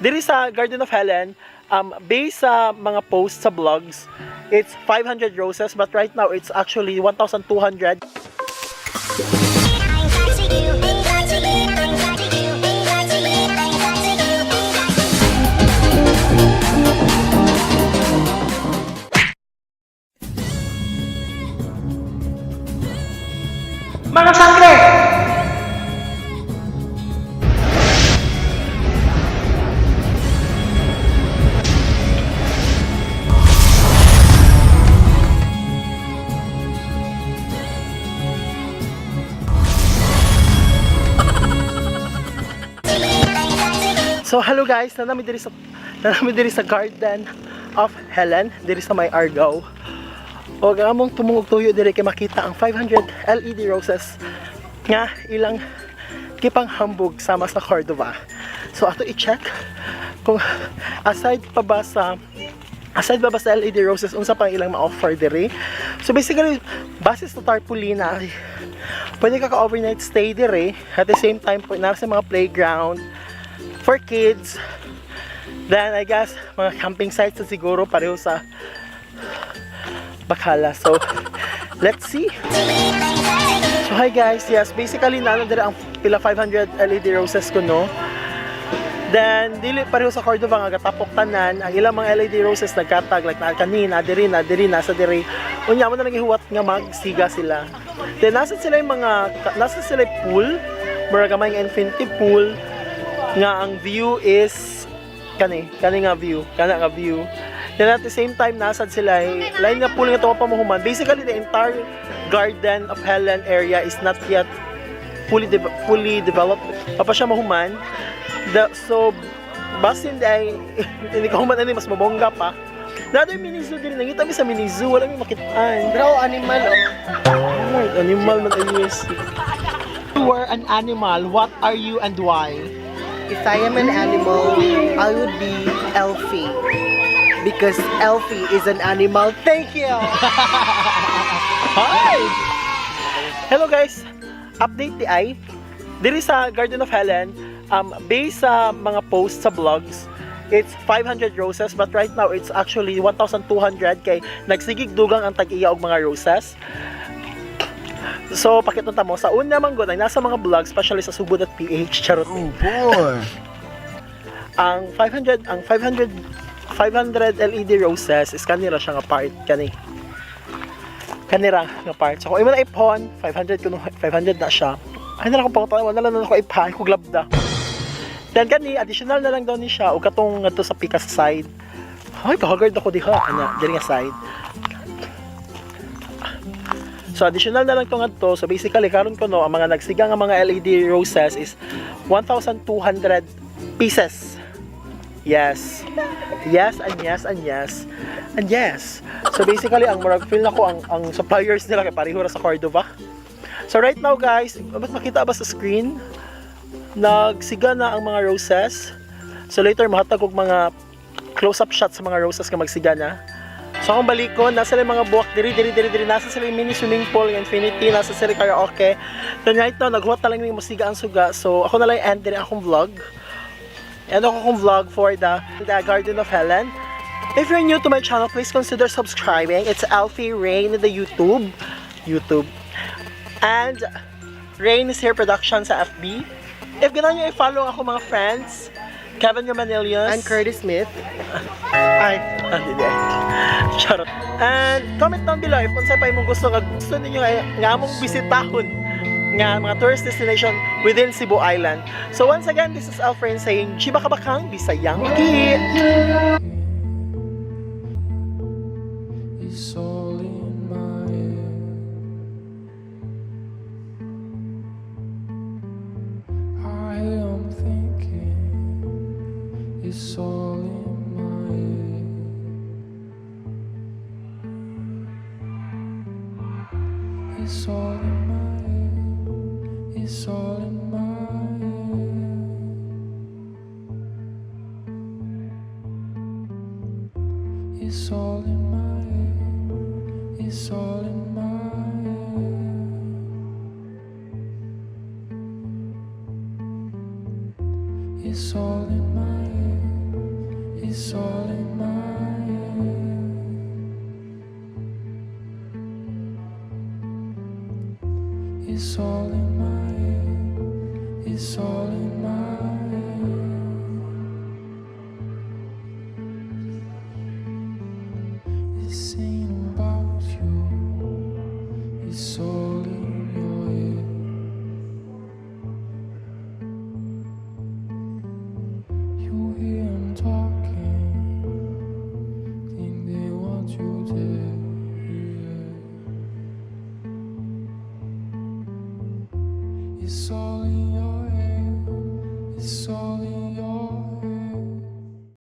Diri sa Garden of Helen, based sa mga posts sa blogs, it's 500 roses, but right now it's actually 1,200. Mga sangre! So hello guys, nanami diri sa Garden of Helen, diri sa may Argao. O gamong tumungog tuyo diri kay makita ang 500 LED roses nga ilang kipang hambog sama sa Cordova. So ato i-check kung aside ba ba sa LED roses unsa pang ilang ma-offer diri. So basically base sa tarpaulina, pwede ka overnight stay diri. At the same time po nasa mga playground for kids. Then I guess mga camping sites na siguro pareho sa Bacala. So let's see. So hi guys, yes, basically nano dire ang pila 500 LED roses ko no. Then dili pareho sa Cordova nga gatapok tanan ang ilang mga LED roses nagkatag like na kanina diri nasa diri. Unya mo na lang ihuwat nga magsiga sila. Then nasa sila yung pool, mura gamay nga infinity pool nga ang view is kani nga view. Then at the same time nasad sila line nga pool nga to pamuhuman. Basically the entire Garden of Helen area is not yet fully developed. Pa siya mahuman. So basin day hindi ka human ani mas mabongga pa. Nato yung mini zoo din nangita mi sa mini zoo wala mi makitaan. Draw animal Animal man ayos. You are an animal. What are you and why? If I am an animal, I would be Elfie. Because Elfie is an animal. Thank you! Hi! Hello guys! Update di ay. Diri sa Garden of Helen, based sa mga posts sa blogs, it's 500 roses, but right now it's actually 1,200 kay nagsigig dugang ang tag-iya og mga roses. So pakitunta mo sa una man gud ay nasa mga vlogs especially sa Subod at PH charot. Oh boy. Ang 500 LED roses is kanira siya nga part kanira nga part. So kung imo na ipon 500 na siya. Ay na lang ko pangutawa na lang ako ipahan ko glabda. Then kani additional na lang daw ni siya ug katong ngadto sa pika sa side. Ay kahagard ako diha ana diri nga side. So additional na lang to ngadto. So basically karon ko no ang mga nagsiga nga mga LED roses is 1,200 pieces. Yes. Yes and yes and yes. And yes. So basically ang murag feel nako ang suppliers nila kay pareho ra sa Cordova. So right now guys, mas makita ba sa screen? Nagsiga na ang mga roses. So later mahatag og mga close-up shots sa mga roses nga magsiga na. So kung balikon, nasa sila mga buwak diri, nasa sila yung mini swimming pool, yung infinity, nasa sila karaoke. Then right now, naghuwat na lang yung masiga ang suga. So ako na lang end din akong vlog. End akong vlog for the Garden of Helen. If you're new to my channel, please consider subscribing. It's Alfie Rain in the YouTube. And Rain is here production sa FB. If gano'n nyo i-follow ako mga friends, Kevin Romanillos And Curtis Smith. Ay, hindi. Charot. And comment down below if unsay pa imong gusto ninyo nga among bisitahon nga mga tourist destination within Cebu Island. So once again, this is Alfred saying, Chiba kabakang Bisayang Maki! It's all in my head. I am thinking it's all in my head. It's all in my head. It's all in my head. It's all in my head. It's all in my head. It's all in my head. It's all in your head. You hear 'em talking, think they want you dead. It's all in